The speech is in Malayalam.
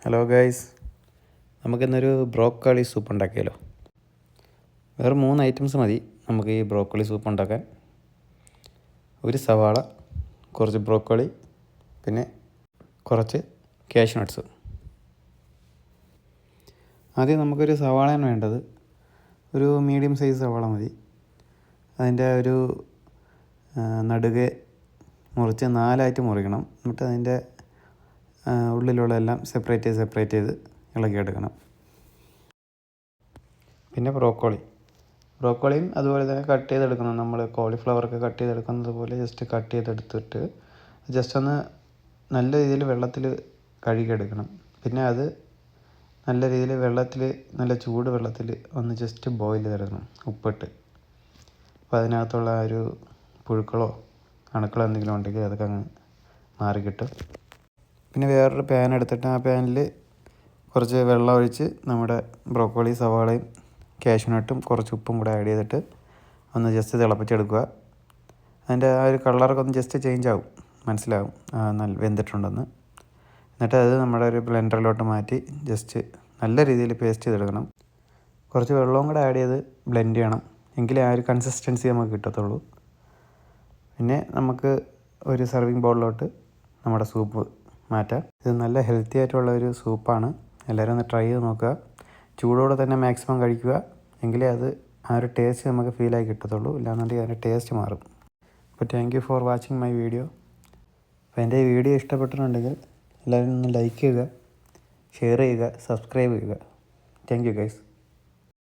ഹലോ ഗൈസ്, നമുക്കിന്നൊരു ബ്രോക്കോളി സൂപ്പ് ഉണ്ടാക്കിയാലോ. വേറെ 3 ഐറ്റംസ് മതി നമുക്ക് ഈ ബ്രോക്കോളി സൂപ്പ് ഉണ്ടാക്കാൻ. ഒരു സവാള, കുറച്ച് ബ്രോക്കോളി, പിന്നെ കുറച്ച് കാഷ്യൂ നട്ട്സ്. ആദ്യം നമുക്കൊരു സവാളയാണ് വേണ്ടത്. ഒരു മീഡിയം സൈസ് സവാള മതി. അതിൻ്റെ ഒരു നടുകെ മുറിച്ച് 4ആയിട്ട് മുറിക്കണം. എന്നിട്ട് അതിൻ്റെ ഉള്ളിലുള്ള എല്ലാം സെപ്പറേറ്റ് ചെയ്ത് ഇളക്കിയെടുക്കണം. പിന്നെ ബ്രോക്കോളിയും അതുപോലെ തന്നെ കട്ട് ചെയ്തെടുക്കണം. നമ്മൾ കോളിഫ്ലവറൊക്കെ കട്ട് ചെയ്തെടുക്കുന്നത് പോലെ ജസ്റ്റ് കട്ട് ചെയ്തെടുത്തിട്ട് ജസ്റ്റ് ഒന്ന് നല്ല രീതിയിൽ വെള്ളത്തിൽ കഴുകിയെടുക്കണം. പിന്നെ അത് നല്ല രീതിയിൽ നല്ല ചൂട് വെള്ളത്തിൽ ഒന്ന് ജസ്റ്റ് ബോയിൽ ചെയ്തെടുക്കണം ഉപ്പിട്ട്. അപ്പോൾ അതിനകത്തുള്ള ഒരു പുഴുക്കളോ അണുക്കളോ എന്തെങ്കിലും ഉണ്ടെങ്കിൽ അതൊക്കെ അങ്ങ് മാറിക്കിട്ടും. പിന്നെ വേറൊരു പാൻ എടുത്തിട്ട് ആ പാനിൽ കുറച്ച് വെള്ളം ഒഴിച്ച് നമ്മുടെ ബ്രോക്കോളി, സവാളയും കാഷ്യൂ നട്ടും കുറച്ച് ഉപ്പും കൂടെ ആഡ് ചെയ്തിട്ട് ഒന്ന് ജസ്റ്റ് തിളപ്പിച്ചെടുക്കുക. അതിൻ്റെ ആ ഒരു കളറൊക്കെ ഒന്ന് ജസ്റ്റ് ചേഞ്ച് ആവും, മനസ്സിലാവും നല്ല വെന്തിട്ടുണ്ടെന്ന്. എന്നിട്ട് അത് നമ്മുടെ ഒരു ബ്ലെൻഡറിലോട്ട് മാറ്റി ജസ്റ്റ് നല്ല രീതിയിൽ പേസ്റ്റ് ചെയ്തെടുക്കണം. കുറച്ച് വെള്ളവും കൂടെ ആഡ് ചെയ്ത് ബ്ലെൻഡ് ചെയ്യണം, എങ്കിലേ ആ ഒരു കൺസിസ്റ്റൻസി നമുക്ക് കിട്ടത്തുള്ളൂ. പിന്നെ നമുക്ക് ഒരു സർവിങ് ബൗളിലോട്ട് നമ്മുടെ സൂപ്പ് മാറ്റാം. ഇത് നല്ല ഹെൽത്തി ആയിട്ടുള്ള ഒരു സൂപ്പാണ്. എല്ലാവരും ഒന്ന് ട്രൈ ചെയ്ത് നോക്കുക. ചൂടോടെ തന്നെ മാക്സിമം കഴിക്കുക, എങ്കിലേ അത് ആ ഒരു ടേസ്റ്റ് നമുക്ക് ഫീലായി കിട്ടത്തുള്ളൂ. ഇല്ലാന്നുണ്ടെങ്കിൽ അതിൻ്റെ ടേസ്റ്റ് മാറും. അപ്പോൾ thank you for watching my video. അപ്പോൾ എൻ്റെ ഈ വീഡിയോ ഇഷ്ടപ്പെട്ടിട്ടുണ്ടെങ്കിൽ എല്ലാവരും ഒന്ന് ലൈക്ക് ചെയ്യുക, ഷെയർ ചെയ്യുക, സബ്സ്ക്രൈബ് ചെയ്യുക. Thank you guys.